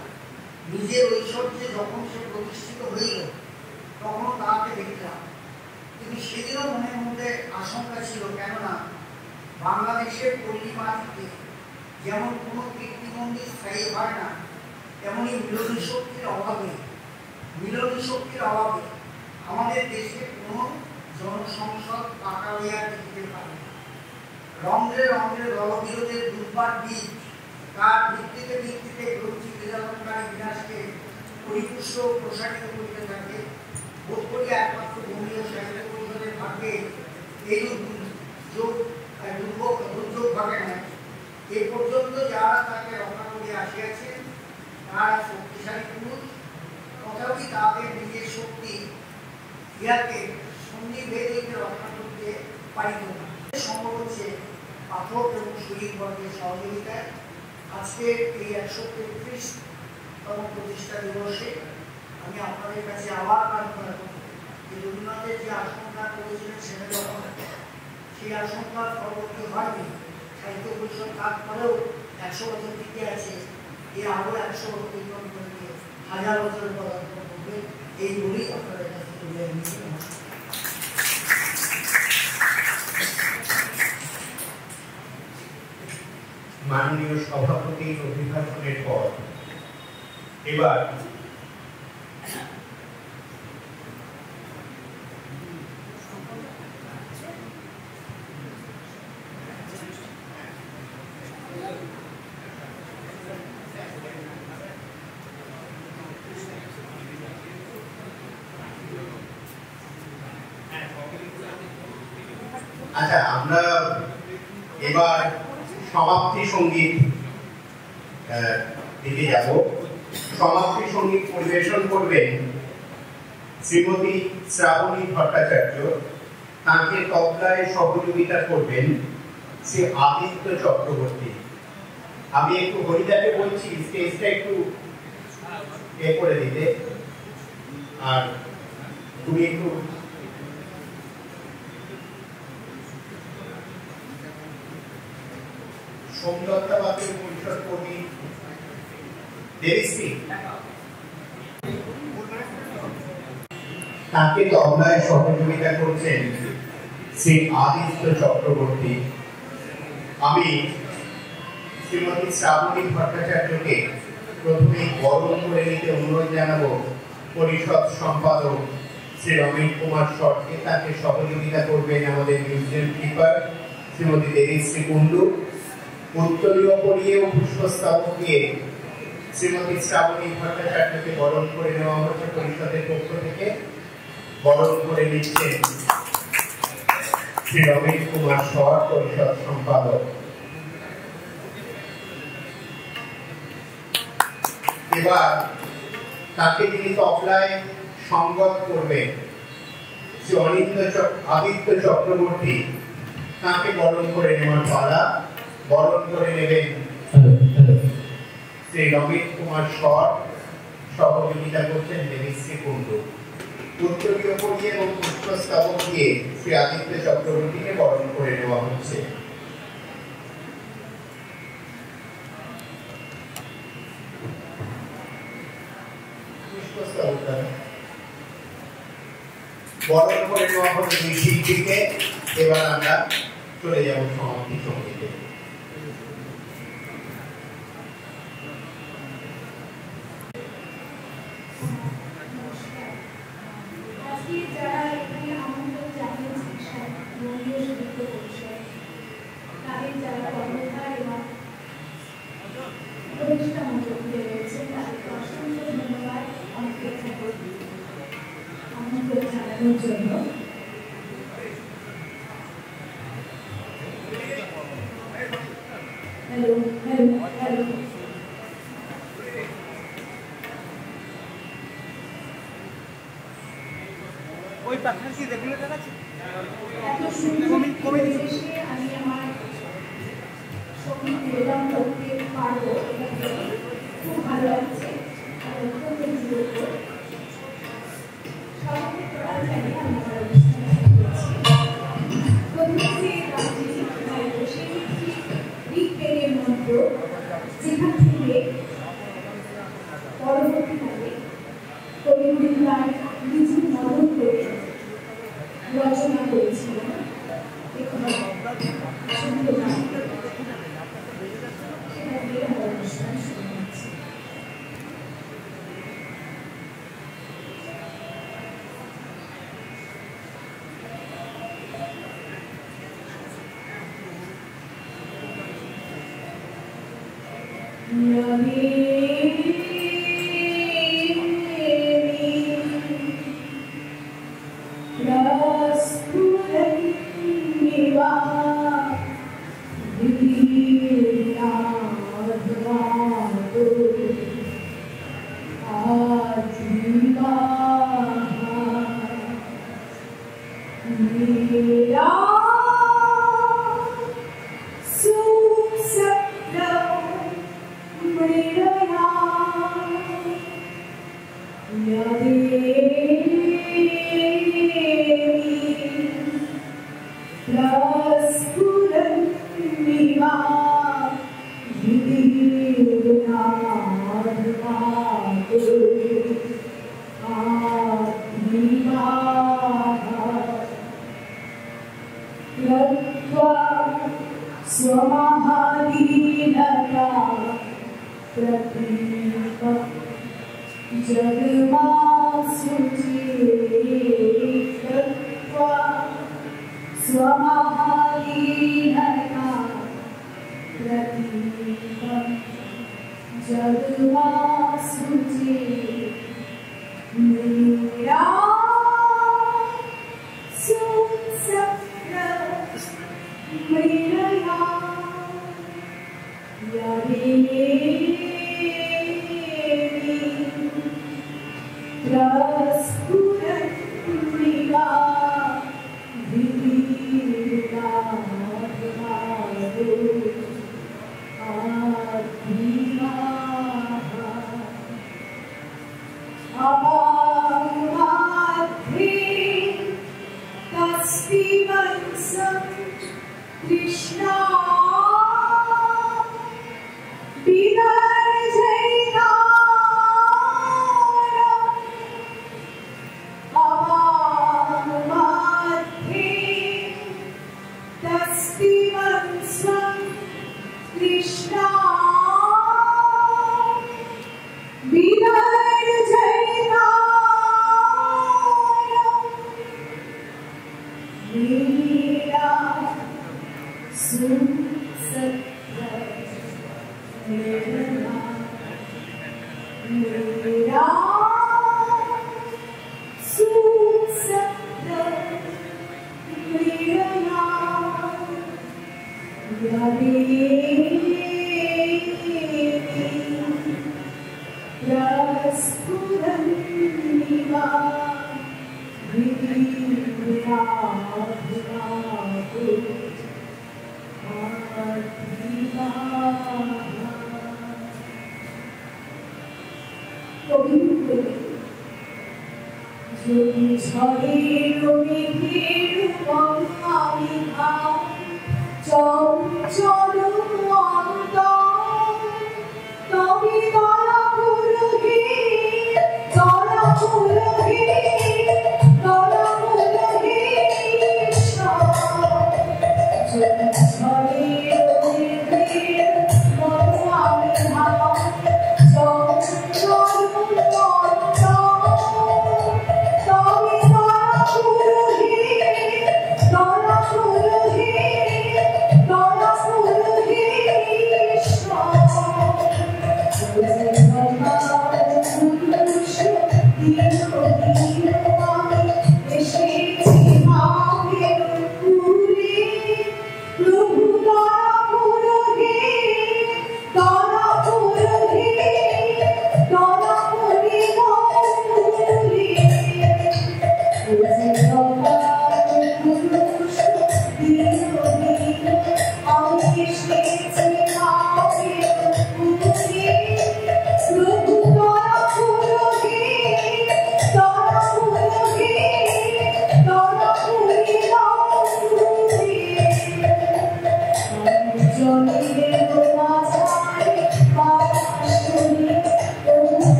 নিজের ঐশ্বর্যে যখন সে প্রতিষ্ঠিত হইল তখন তাহাকে দেখলাম। কিন্তু সেদিনও মনের মধ্যে আশঙ্কা ছিল, কেননা বাংলাদেশের পল্লীমাটিতে যেমন কোনো কীর্তিমন্দির স্থায়ী হয় না, তেমনি মিলনী শক্তির অভাবে আমাদের দেশে কোনো জনসংসদ পাকা হইয়া টিকতে পারে না। রন্ধ্রে রন্ধ্রে দলবিরোধের দুর্বার বীজ তার ভিত্তিতে গ্রন্থি বিজাতনকারী বিনাশকে পরিপুষ্ট প্রসারিত করিতে থাকে। বোধ করি একমাত্র বঙ্গীয় সাহিত্য পরিষদের ভাগ্যে এইরূপ দুর্যোগ ঘটে না। এ পর্যন্ত যারা তাকে রক্ষা করে আসিয়াছেন তারা শক্তিশালী পুরুষ, তথাপি তাদের নিজের শক্তি ইহাকে সন্ধিভেদকে রক্ষা করতে পারিত না। সম্ভব হচ্ছে পাঠক এবং শহীদবর্গের সহযোগিতায় আজকে এই 133তম প্রতিষ্ঠা দিবসে আমি আপনাদের কাছে আবার প্রার্থনা করব যে রবীন্দ্রনাথের যে আশঙ্কা করেছিলেন সেটা যখন সেই আশঙ্কা পরবর্তী হয়নি, সাহিত্য পরিষদ তারপরেও 100 বছর টিকে আছে, এই আরো 100 বছর করবে, 1000 বছরের পদার্পণ করবে, এই বলেই আপনাদের কাছে তুলে নিয়েছি। মাননীয় সভাপতির অভিভাষণের পর এবার আচ্ছা, আমরা এবার সমাপ্তি সঙ্গীত দিকে যাব। সমাপ্তি সঙ্গীত পরিবেশন করবেন শ্রীমতী শ্রাবণী ভট্টাচার্য। তাকে তবলায় সহযোগিতা করবেন শ্রী আদিত্য চক্রবর্তী। আমি একটু হরিদাকে বলছি স্টেজটা একটু করে দিতে, আর তুমি একটু সোমদত্তাবাদের পরিষদ কর্মী দেবশ্রী, তাকে তবলায় সহযোগিতা করছেন শ্রী আদিত্য চক্রবর্তী। আমি শ্রীমতী শ্রাবণী ভট্টাচার্যকে প্রথমে বরণ করে নিতে অনুরোধ জানাবো পরিষদ সম্পাদক শ্রী রমেশ কুমার শর্টকে। তাকে সহযোগিতা করবেন আমাদের মিউজিয়াম কিপার শ্রীমতী দেবশ্রী কুণ্ডু। উত্তরীয় পরিয়ে ও পুষ্পস্তবক দিয়ে শ্রীমতী শ্রাবণী ভট্টাচার্যকে বরণ করে নেওয়া হচ্ছে পরিষদের পক্ষ থেকে। বরণ করে নিচ্ছেন শ্রী রমেশ কুমার শর্ট, পরিষদ সম্পাদক। এবার তাকে যিনি তবলায় সঙ্গত করবেন শ্রী আদিত্য চক্রবর্তী, তাকে বরণ করে নেওয়ার পালা। বরণ করে নেবেন শ্রী রমেশ কুমার শর্ট, সহযোগিতা করছেন দেবশ্রী কুণ্ডু। উত্তরীয় পরিয়ে এবং পুষ্পস্তবক দিয়ে শ্রী আদিত্য চক্রবর্তীকে বরণ করে নেওয়া হচ্ছে। বরণ করে নেওয়া হচ্ছে দুই শিল্পীকে। এবার আমরা চলে যাব সমাপ্তি সঙ্গীতে। ওই পাখার কি দেখলে দেখাচ্ছে এত সুন্দর পরিবেশে আমি আমার সঙ্গীত নিবেদন করতে পারবো, এটা খুব ভালো লাগছে। অত্যন্ত যোগ্য সবাইকে প্রণাম জানিয়ে আমি আমার অনুষ্ঠানে শুরু করছি। প্রথমে যে গানটি গাইব সেটি ঋক বেদের মন্ত্র, যেখান থেকে পরবর্তীকালে কবি রবীন্দ্রনাথ নিজে মনন করে রচনা করেছিলেন। এখানে সুন্দর গান, সেটা দিয়ে আমার অনুষ্ঠান শুরু হচ্ছে। Thank you.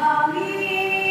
Amen.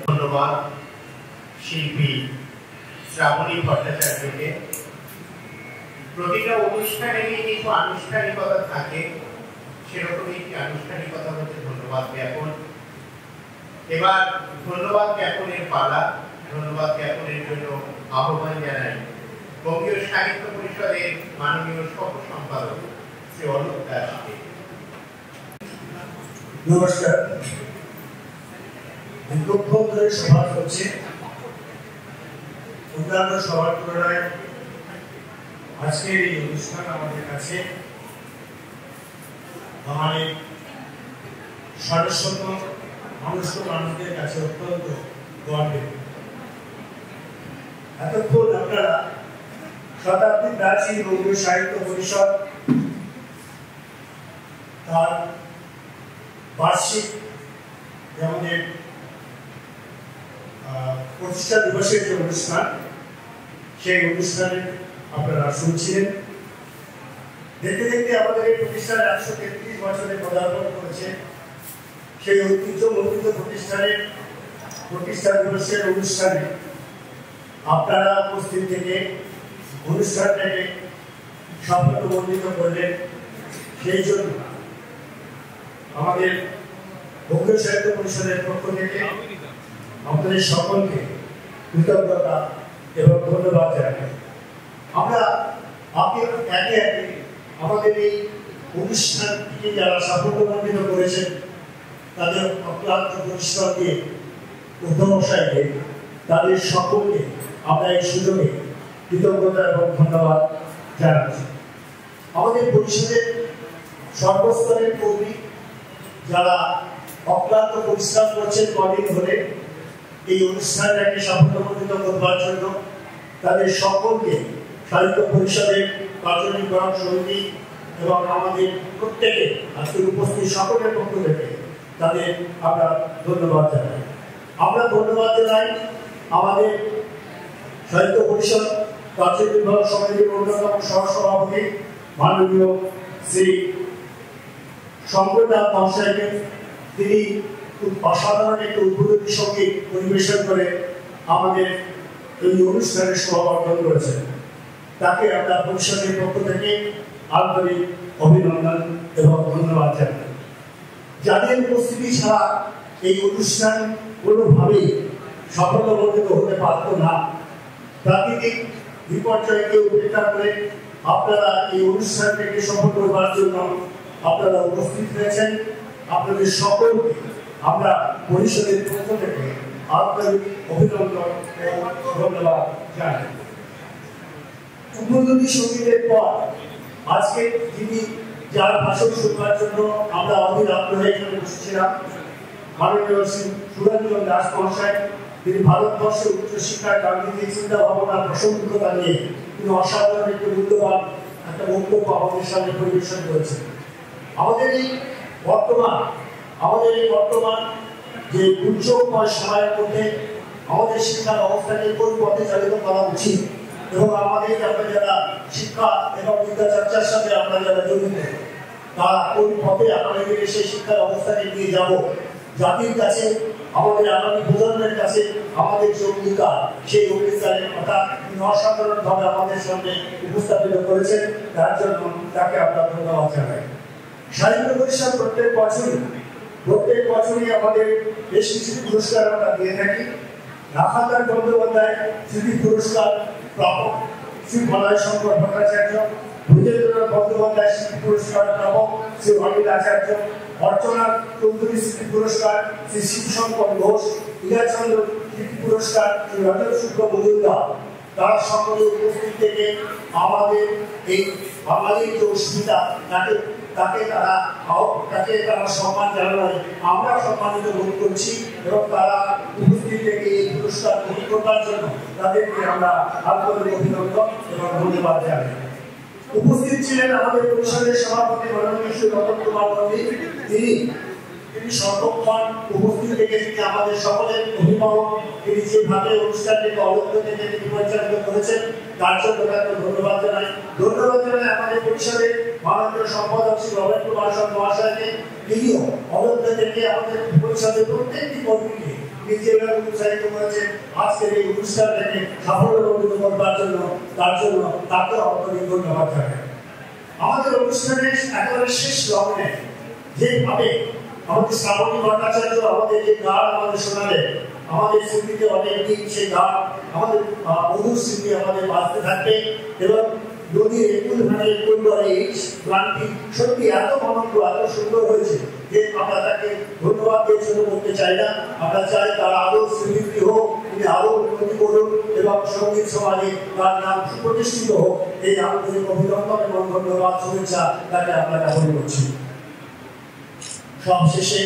ধন্যবাদ শিল্পী শ্রাবণী ভট্টাচার্যকে। প্রতিটা অনুষ্ঠানেরই কিছু আনুষ্ঠানিকতা থাকে, সেরকমই একটি আনুষ্ঠানিকতা হচ্ছে ধন্যবাদ জ্ঞাপন। এবার ধন্যবাদ জ্ঞাপনের পালা। ধন্যবাদ জ্ঞাপনের জন্য আহ্বান জানাই বঙ্গীয় সাহিত্য পরিষদের মাননীয় সহ সম্পাদক শ্রী অলোক দাসকে। নমস্কার। দীর্ঘক্ষণ ধরে সভা হচ্ছে, অন্যান্য সভার তুলনায় আজকের এই অনুষ্ঠান আমাদের কাছে আমাদের সারস্বত মানুষের কাছে অত্যন্ত গর্বের। এতক্ষণ আপনারা শতাব্দী প্রাচীন বঙ্গীয় সাহিত্য পরিষদ তার বার্ষিক আমাদের প্রতিষ্ঠা দিবসের যে অনুষ্ঠান, সেই অনুষ্ঠানে আপনারা শুনছিলেন। দেখতে দেখতে আমাদের এই প্রতিষ্ঠানের 133 বছরে পদার্পণ করেছে। সেই ঐতিহ্যমণ্ডিত প্রতিষ্ঠানের প্রতিষ্ঠা দিবসের অনুষ্ঠানে আপনারা উপস্থিত থেকে অনুষ্ঠানটাকে সাফল্যমণ্ডিত করলেন। সেই জন্য আমাদের বঙ্গীয় সাহিত্য পরিষদের পক্ষ থেকে আপনাদের সকলকে কৃতজ্ঞতা এবং ধন্যবাদ জানাই। আমরা একে একে আমাদের এই অনুষ্ঠানটিকে যারা সাফল্যমণ্ডিত করেছেন তাদের অক্লান্ত পরিশ্রম দিয়ে অধ্যবসায়কে তাদের সকলকে আমরা এই সুযোগে কৃতজ্ঞতা এবং ধন্যবাদ জানাচ্ছি। আমাদের পরিষদের সর্বস্তরের কর্মী যারা অক্লান্ত পরিশ্রম করছেন কদিন ধরে এই অনুষ্ঠানটাকে সাফল্যমণ্ডিত করবার জন্য, তাদের সকলকে সাহিত্য পরিষদের কার্যনির্বাহক সমিতি এবং আমাদের প্রত্যেকে আজকের উপস্থিত সকলের পক্ষ থেকে তাদের আমরা ধন্যবাদ জানাই। আমরা ধন্যবাদ জানাই আমাদের সাহিত্য পরিষদ কার্যনির্বাহক সমিতির অন্যতম সহসভাপতি মাননীয় শ্রী শঙ্করনাথ মহাশয়কে। তিনি খুব অসাধারণ একটি উদ্বোধনী সঙ্গীত পরিবেশন করে আমাদের এই অনুষ্ঠানের সমাবর্তন করেছেন। তাকে আমরা পরিষদের পক্ষ থেকে আন্তরিক অভিনন্দন এবং ধন্যবাদ জানাই। যাদের উপস্থিতি ছাড়া এই অনুষ্ঠান কোনোভাবেই সাফল্যমণ্ডিত হতে পারত না। প্রাকৃতিক বিপর্যয়কে উপেক্ষা করে আপনারা এই অনুষ্ঠানটিকে সফল করবার জন্য আপনারা উপস্থিত হয়েছেন। আপনাদের সকলকে আমরা পরিষদের পক্ষ থেকে আন্তরিক অভিনন্দন এবং ধন্যবাদ জানাই। উদ্বোধনী সঙ্গীতের পর আজকে যিনি যার ভাষণ শুনবার জন্য আমরা অধীর আগ্রহে এখানে বসেছিলাম, মাননীয় শ্রী সুরঞ্জন দাস মহাশয়। তিনি ভারতবর্ষের উচ্চশিক্ষার গান্ধীজি চিন্তা ভাবনা প্রাসঙ্গিকতা নিয়ে তিনি অসাধারণ একটি মূল্যবান একটা বক্তব্য আমাদের সামনে পরিবেশন করেছেন। আমাদের এই বর্তমান যে দুর্যোগময় সময়ের মধ্যে আমাদের শিক্ষা ব্যবস্থাকে কোন পথে চালিত করা উচিত এবং আমাদের আমরা যারা শিক্ষা এবং বিদ্যা চর্চার সাথে আমরা যারা জড়িত তারা কোন পথে আমাদের সেই শিক্ষা ব্যবস্থাকে নিয়ে যাব, জাতির কাছে আমাদের আগামী প্রজন্মের কাছে আমাদের যে অঙ্গীকার, সেই অঙ্গীকারের কথা তিনি অসাধারণভাবে আমাদের সামনে উপস্থাপিত করেছেন। তার জন্য তাকে আমরা ধন্যবাদ জানাই। সাহিত্য পরিষদ প্রত্যেক বছরই আমাদের বেশ কিছু পুরস্কার আমরা দিয়ে থাকি। রাখাতার বন্দ্যোপাধ্যায় স্মৃতি পুরস্কার প্রাপক শ্রী মলয় শঙ্কর ভট্টাচার্য, ভূজেন্দ্রনাথ বন্দ্যোপাধ্যায় স্মৃতি পুরস্কার প্রাপক শ্রী অনিল আচার্য, অর্চনা চৌধুরী স্মৃতি পুরস্কার শ্রী শিবশঙ্কর ঘোষ, ইরাচন্দ্র স্মৃতি পুরস্কার শ্রী রতন শুক্ল মজুমদার। তারা সকলে উপস্থিত থেকে আমাদের এই বাঙালির যে অস্মিতা তাকে তারা সম্মান জানায়, আমরা সম্মানিত বোধ করছি এবং তারা উপস্থিত থেকে এই পুরস্কার গ্রহণ করবার জন্য তাদেরকে আমরা আন্তরিক অভিনন্দন এবং ধন্যবাদ জানাই। উপস্থিত ছিলেন আমাদের পরিষদের সভাপতি মাননীয় শ্রী রতন কুমার নন্দী। তিনি সর্বক্ষণ উপস্থিত থেকে তিনি আমাদের সকলের অভিভাবক। তিনি যেভাবে অনুষ্ঠানটিকে অবদ্ধ থেকে তিনি পরিচালিত করেছেন তার জন্য তাকে ধন্যবাদ জানাই। আমাদের পরিষদের মাননীয় সম্পাদক শ্রী রবীন্দ্র কুমার মহাশয়কে। তিনিও অবদ্ধ থেকে আমাদের পরিষদের প্রত্যেকটি কর্মীকে নিজেরা উৎসাহিত করেছেন আজকের এই অনুষ্ঠানটাকে সাফল্যমণ্ডিত করবার জন্য, তার জন্য তাকে অন্তরিক ধন্যবাদ জানাই। আমাদের অনুষ্ঠানের একেবারে শেষ লগ্নে যেভাবে আমাদের শ্রাবণী ভট্টাচার্য আমাদের যে গান আমাদের শোনালেন, আমাদের স্মৃতিতে অনেকদিন সেই গান আমাদের মধুর স্মৃতি আমাদের বাঁচতে থাকবে এবং নদীর একুল ভাঙে পরিবারে এই গানটি সত্যি এত মনজ্ঞ, এত সুন্দর হয়েছে যে আমরা তাকে ধন্যবাদ দিয়ে ছোট করতে চাই না। আমরা চাই তার আরো স্মৃতি হোক, তিনি আরো উন্নতি করুন এবং সঙ্গীত সমাজে তার নাম সুপ্রতিষ্ঠিত হোক। এই আন্তরিক অভিনন্দন এবং ধন্যবাদ শুভেচ্ছা তাকে আমরা জ্ঞাপন করছি। সবশেষে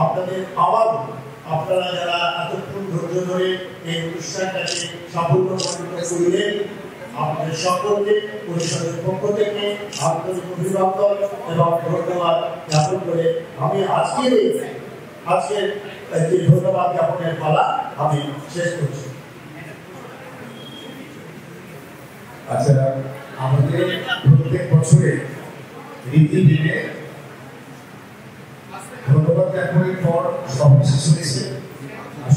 আপনাদের আবার আপনারা যারা এতক্ষণ ধৈর্য ধরে এই অনুষ্ঠানটাকে সাফল্যমণ্ডিত করিলেন, আপনাদের সকলকে পরিষদের পক্ষ থেকে আন্তরিক অভিনন্দন এবং ধন্যবাদ জ্ঞাপন করে আমি আজকের যে ধন্যবাদ জ্ঞাপনের পালা আমি শেষ করছি। আচ্ছা, আমাদের প্রত্যেক বছরে রীতি দিনে ধন্যবাদ জ্ঞাপনের পর সভা শেষ হয়েছে।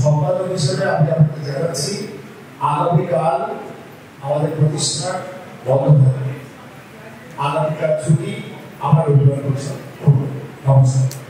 সম্পাদক হিসেবে আমি আপনাকে জানাচ্ছি আগামীকাল আমাদের প্রতিষ্ঠান বন্ধ থাকবে। আগামীকাল ছুটি, আমার রবিবার নমস্কার।